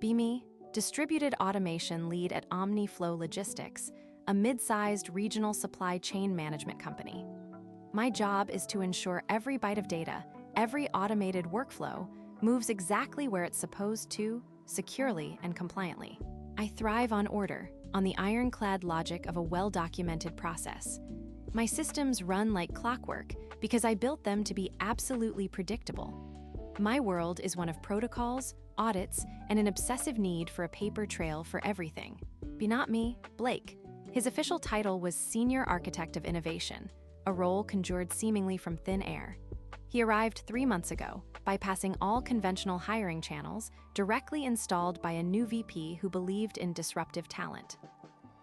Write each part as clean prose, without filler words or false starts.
Be me, distributed automation lead at OmniFlow Logistics, a mid-sized regional supply chain management company. My job is to ensure every byte of data, every automated workflow, moves exactly where it's supposed to, securely and compliantly. I thrive on order, on the ironclad logic of a well-documented process. My systems run like clockwork because I built them to be absolutely predictable. My world is one of protocols, audits, and an obsessive need for a paper trail for everything. Be not me, Blake. His official title was Senior Architect of Innovation, a role conjured seemingly from thin air. He arrived 3 months ago, bypassing all conventional hiring channels, directly installed by a new VP who believed in disruptive talent.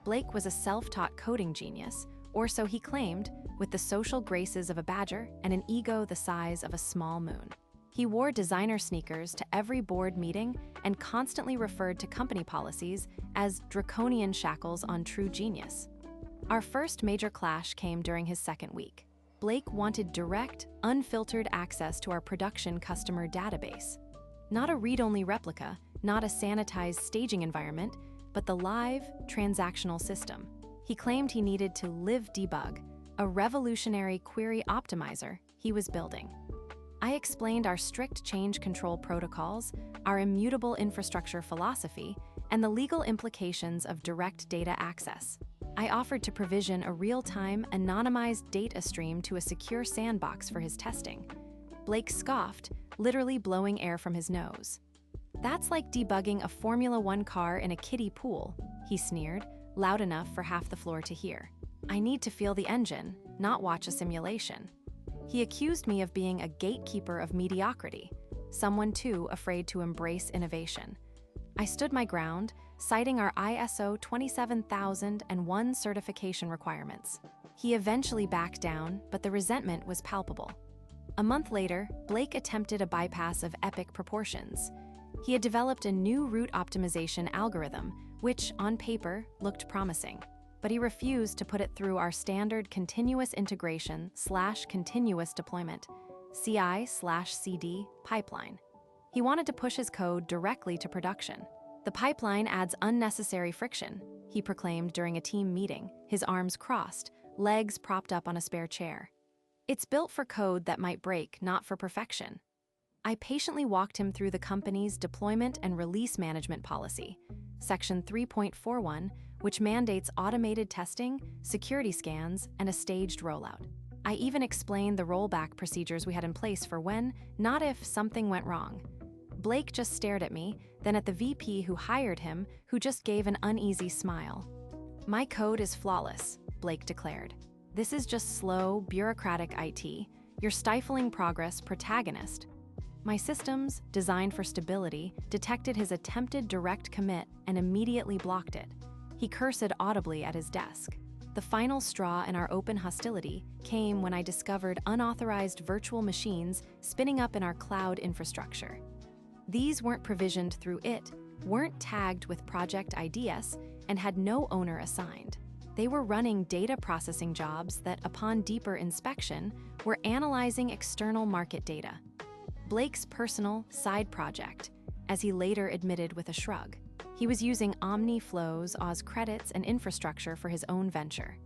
Blake was a self-taught coding genius, or so he claimed, with the social graces of a badger and an ego the size of a small moon. He wore designer sneakers to every board meeting and constantly referred to company policies as draconian shackles on true genius. Our first major clash came during his second week. Blake wanted direct, unfiltered access to our production customer database. Not a read-only replica, not a sanitized staging environment, but the live, transactional system. He claimed he needed to live debug, a revolutionary query optimizer he was building. I explained our strict change control protocols, our immutable infrastructure philosophy, and the legal implications of direct data access. I offered to provision a real-time, anonymized data stream to a secure sandbox for his testing. Blake scoffed, literally blowing air from his nose. "That's like debugging a Formula One car in a kiddie pool," he sneered, loud enough for half the floor to hear. "I need to feel the engine, not watch a simulation." He accused me of being a gatekeeper of mediocrity, someone too afraid to embrace innovation. I stood my ground, citing our ISO 27001 certification requirements. He eventually backed down, but the resentment was palpable. A month later, Blake attempted a bypass of epic proportions. He had developed a new route optimization algorithm, which, on paper, looked promising. But he refused to put it through our standard continuous integration/continuous deployment, CI/CD, pipeline. He wanted to push his code directly to production. "The pipeline adds unnecessary friction," he proclaimed during a team meeting, his arms crossed, legs propped up on a spare chair. "It's built for code that might break, not for perfection." I patiently walked him through the company's deployment and release management policy, Section 3.41, which mandates automated testing, security scans, and a staged rollout. I even explained the rollback procedures we had in place for when, not if, something went wrong. Blake just stared at me, then at the VP who hired him, who just gave an uneasy smile. "My code is flawless," Blake declared. "This is just slow, bureaucratic IT. You're stifling progress, protagonist." My systems, designed for stability, detected his attempted direct commit and immediately blocked it. He cursed audibly at his desk. The final straw in our open hostility came when I discovered unauthorized virtual machines spinning up in our cloud infrastructure. These weren't provisioned through it, weren't tagged with project IDs, and had no owner assigned. They were running data processing jobs that, upon deeper inspection, were analyzing external market data. Blake's personal side project, as he later admitted with a shrug. He was using OmniFlow's Oz credits and infrastructure for his own venture.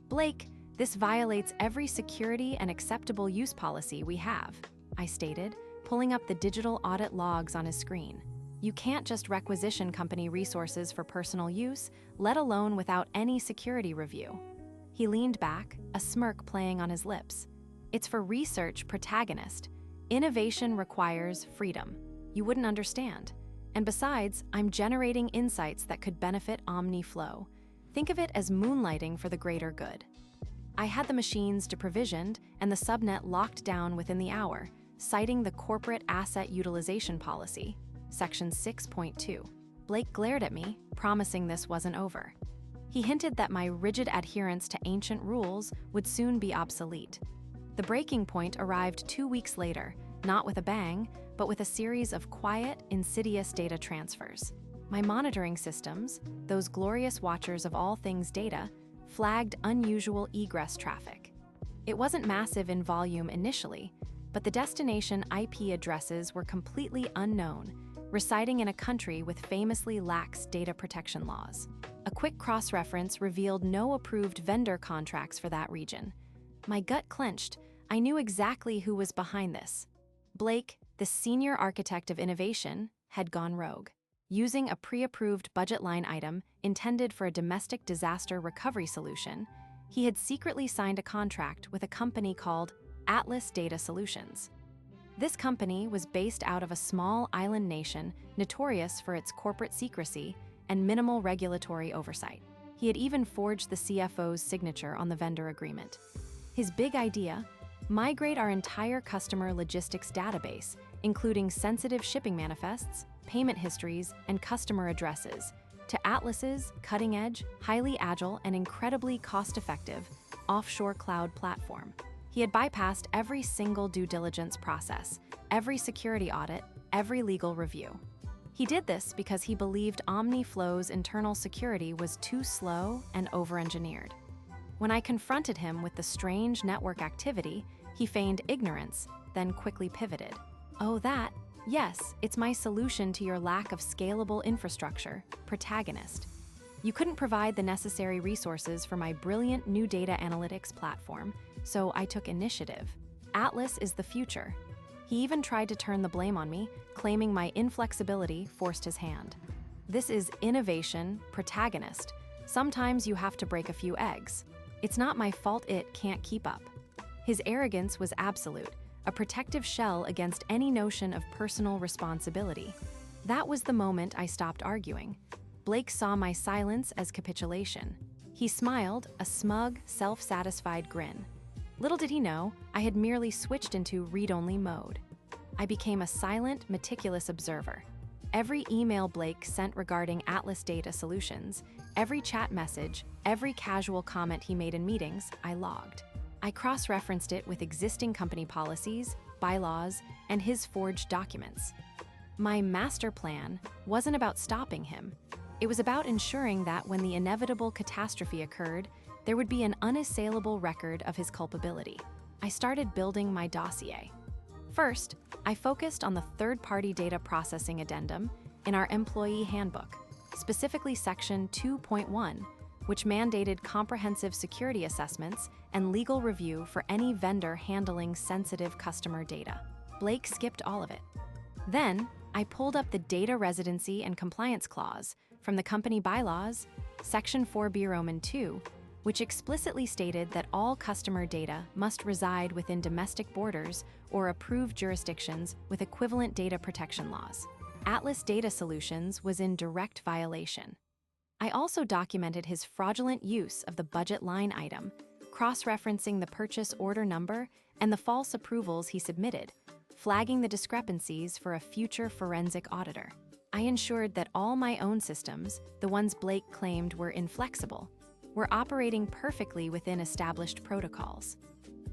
"Blake, this violates every security and acceptable use policy we have," I stated, pulling up the digital audit logs on his screen. "You can't just requisition company resources for personal use, let alone without any security review." He leaned back, a smirk playing on his lips. "It's for research, protagonist. Innovation requires freedom. You wouldn't understand. And besides, I'm generating insights that could benefit OmniFlow. Think of it as moonlighting for the greater good." I had the machines deprovisioned and the subnet locked down within the hour, citing the Corporate Asset Utilization Policy, Section 6.2. Blake glared at me, promising this wasn't over. He hinted that my rigid adherence to ancient rules would soon be obsolete. The breaking point arrived 2 weeks later, not with a bang, but with a series of quiet, insidious data transfers. My monitoring systems, those glorious watchers of all things data, flagged unusual egress traffic. It wasn't massive in volume initially, but the destination IP addresses were completely unknown, residing in a country with famously lax data protection laws. A quick cross-reference revealed no approved vendor contracts for that region. My gut clenched. I knew exactly who was behind this. Blake, the senior architect of innovation, had gone rogue. Using a pre-approved budget line item intended for a domestic disaster recovery solution, he had secretly signed a contract with a company called Atlas Data Solutions. This company was based out of a small island nation notorious for its corporate secrecy and minimal regulatory oversight. He had even forged the CFO's signature on the vendor agreement. His big idea: migrate our entire customer logistics database, including sensitive shipping manifests, payment histories, and customer addresses, to Atlas's cutting-edge, highly agile, and incredibly cost-effective offshore cloud platform. He had bypassed every single due diligence process, every security audit, every legal review. He did this because he believed OmniFlow's internal security was too slow and over-engineered. When I confronted him with the strange network activity, he feigned ignorance, then quickly pivoted. "Oh, that? Yes, it's my solution to your lack of scalable infrastructure, protagonist. You couldn't provide the necessary resources for my brilliant new data analytics platform, so I took initiative. Atlas is the future." He even tried to turn the blame on me, claiming my inflexibility forced his hand. This is innovation, protagonist. Sometimes you have to break a few eggs. It's not my fault it can't keep up. His arrogance was absolute, a protective shell against any notion of personal responsibility. That was the moment I stopped arguing. Blake saw my silence as capitulation. He smiled, a smug, self-satisfied grin. Little did he know, I had merely switched into read-only mode. I became a silent, meticulous observer. Every email Blake sent regarding Atlas Data Solutions, every chat message, every casual comment he made in meetings, I logged. I cross-referenced it with existing company policies, bylaws, and his forged documents. My master plan wasn't about stopping him. It was about ensuring that when the inevitable catastrophe occurred, there would be an unassailable record of his culpability. I started building my dossier. First, I focused on the third-party data processing addendum in our employee handbook, specifically Section 2.1, which mandated comprehensive security assessments and legal review for any vendor handling sensitive customer data. Blake skipped all of it. Then, I pulled up the Data Residency and Compliance Clause from the company bylaws, Section 4B Roman 2, which explicitly stated that all customer data must reside within domestic borders or approved jurisdictions with equivalent data protection laws. Atlas Data Solutions was in direct violation. I also documented his fraudulent use of the budget line item, cross-referencing the purchase order number and the false approvals he submitted, flagging the discrepancies for a future forensic auditor. I ensured that all my own systems, the ones Blake claimed were inflexible, were operating perfectly within established protocols.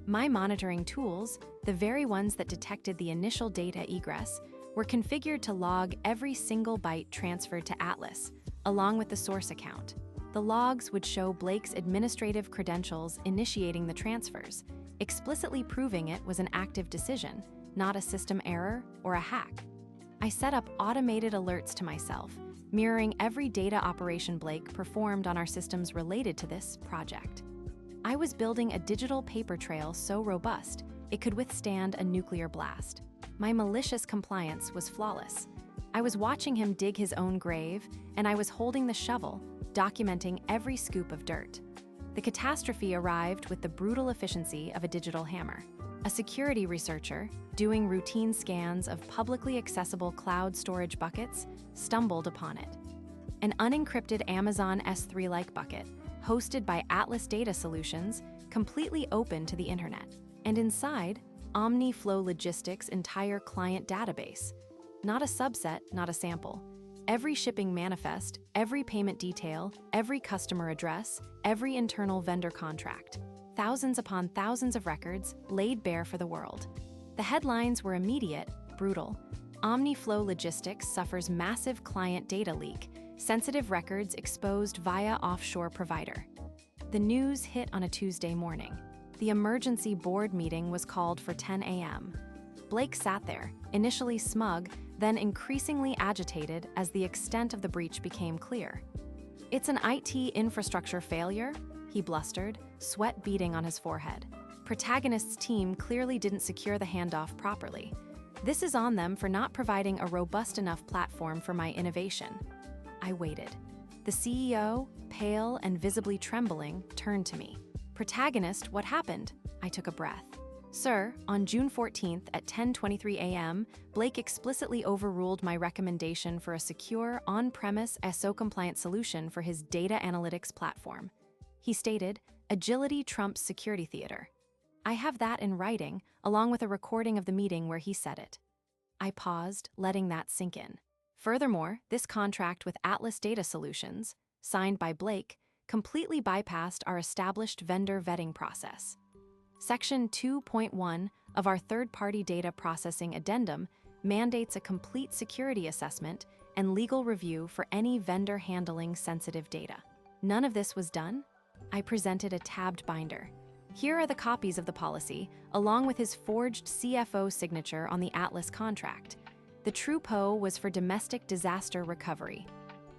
My monitoring tools, the very ones that detected the initial data egress, were configured to log every single byte transferred to Atlas, along with the source account. The logs would show Blake's administrative credentials initiating the transfers, explicitly proving it was an active decision, not a system error or a hack. I set up automated alerts to myself, mirroring every data operation Blake performed on our systems related to this project. I was building a digital paper trail so robust, it could withstand a nuclear blast. My malicious compliance was flawless. I was watching him dig his own grave, and I was holding the shovel, documenting every scoop of dirt. The catastrophe arrived with the brutal efficiency of a digital hammer. A security researcher, doing routine scans of publicly accessible cloud storage buckets, stumbled upon it. An unencrypted Amazon S3-like bucket, hosted by Atlas Data Solutions, completely open to the internet. And inside, OmniFlow Logistics' entire client database. Not a subset, not a sample. Every shipping manifest, every payment detail, every customer address, every internal vendor contract. Thousands upon thousands of records laid bare for the world. The headlines were immediate, brutal. OmniFlow Logistics suffers massive client data leak, sensitive records exposed via offshore provider. The news hit on a Tuesday morning. The emergency board meeting was called for 10 a.m. Blake sat there, initially smug, then increasingly agitated as the extent of the breach became clear. "It's an IT infrastructure failure," he blustered, sweat beading on his forehead. "Protagonist's team clearly didn't secure the handoff properly. This is on them for not providing a robust enough platform for my innovation." I waited. The CEO, pale and visibly trembling, turned to me. "Protagonist, what happened?" I took a breath. "Sir, on June 14th at 10:23 a.m., Blake explicitly overruled my recommendation for a secure, on-premise, SO-compliant solution for his data analytics platform. He stated, 'Agility trumps security theater.' I have that in writing, along with a recording of the meeting where he said it." I paused, letting that sink in. Furthermore, this contract with Atlas Data Solutions, signed by Blake, completely bypassed our established vendor vetting process. Section 2.1 of our third-party data processing addendum mandates a complete security assessment and legal review for any vendor handling sensitive data. None of this was done. I presented a tabbed binder. Here are the copies of the policy, along with his forged CFO signature on the Atlas contract. The true PO was for domestic disaster recovery.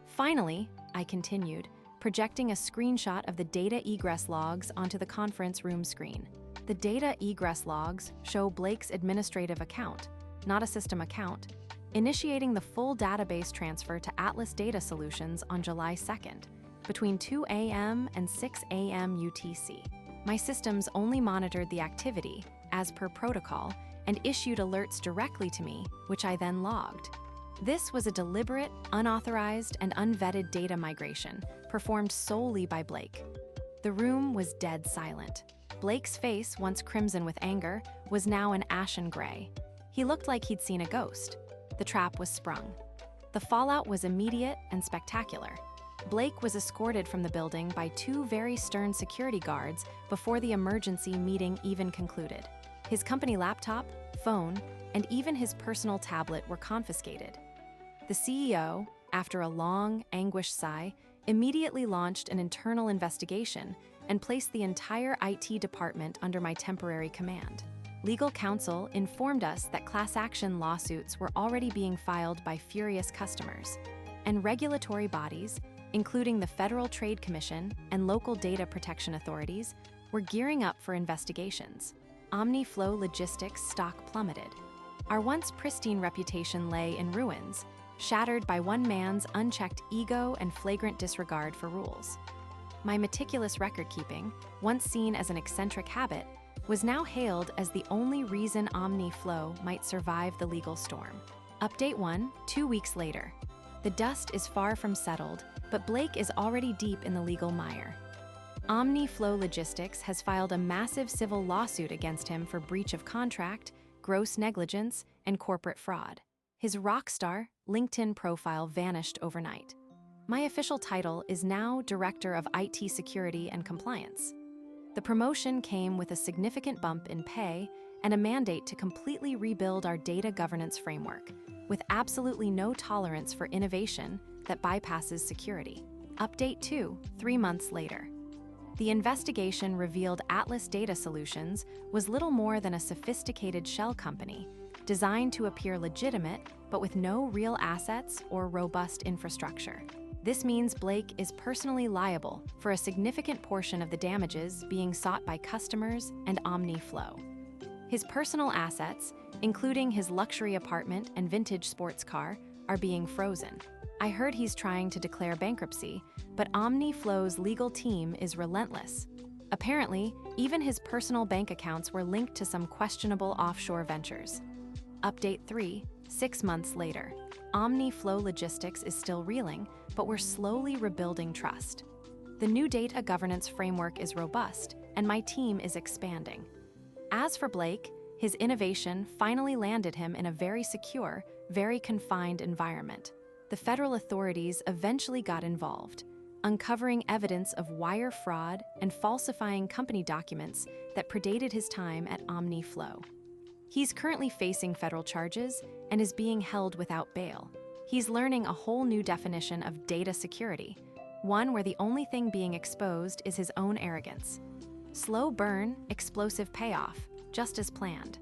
Finally, I continued, projecting a screenshot of the data egress logs onto the conference room screen. The data egress logs show Blake's administrative account, not a system account, initiating the full database transfer to Atlas Data Solutions on July 2nd, between 2 a.m. and 6 a.m. UTC. My systems only monitored the activity, as per protocol, and issued alerts directly to me, which I then logged. This was a deliberate, unauthorized, and unvetted data migration performed solely by Blake. The room was dead silent. Blake's face, once crimson with anger, was now an ashen gray. He looked like he'd seen a ghost. The trap was sprung. The fallout was immediate and spectacular. Blake was escorted from the building by 2 very stern security guards before the emergency meeting even concluded. His company laptop, phone, and even his personal tablet were confiscated. The CEO, after a long, anguished sigh, immediately launched an internal investigation and placed the entire IT department under my temporary command. Legal counsel informed us that class action lawsuits were already being filed by furious customers, and regulatory bodies, including the Federal Trade Commission and local data protection authorities, were gearing up for investigations. OmniFlow Logistics stock plummeted. Our once pristine reputation lay in ruins, shattered by one man's unchecked ego and flagrant disregard for rules. My meticulous record-keeping, once seen as an eccentric habit, was now hailed as the only reason OmniFlow might survive the legal storm. Update 1, 2 weeks later. The dust is far from settled, but Blake is already deep in the legal mire. OmniFlow Logistics has filed a massive civil lawsuit against him for breach of contract, gross negligence, and corporate fraud. His rockstar LinkedIn profile vanished overnight. My official title is now Director of IT Security and Compliance. The promotion came with a significant bump in pay and a mandate to completely rebuild our data governance framework, with absolutely no tolerance for innovation that bypasses security. Update 2, 3 months later. The investigation revealed Atlas Data Solutions was little more than a sophisticated shell company, designed to appear legitimate but with no real assets or robust infrastructure. This means Blake is personally liable for a significant portion of the damages being sought by customers and OmniFlow. His personal assets, including his luxury apartment and vintage sports car, are being frozen. I heard he's trying to declare bankruptcy, but OmniFlow's legal team is relentless. Apparently, even his personal bank accounts were linked to some questionable offshore ventures. Update 3, 6 months later. OmniFlow Logistics is still reeling, but we're slowly rebuilding trust. The new data governance framework is robust, and my team is expanding. As for Blake, his innovation finally landed him in a very secure, very confined environment. The federal authorities eventually got involved, uncovering evidence of wire fraud and falsifying company documents that predated his time at OmniFlow. He's currently facing federal charges and is being held without bail. He's learning a whole new definition of data security, one where the only thing being exposed is his own arrogance. Slow burn, explosive payoff, just as planned.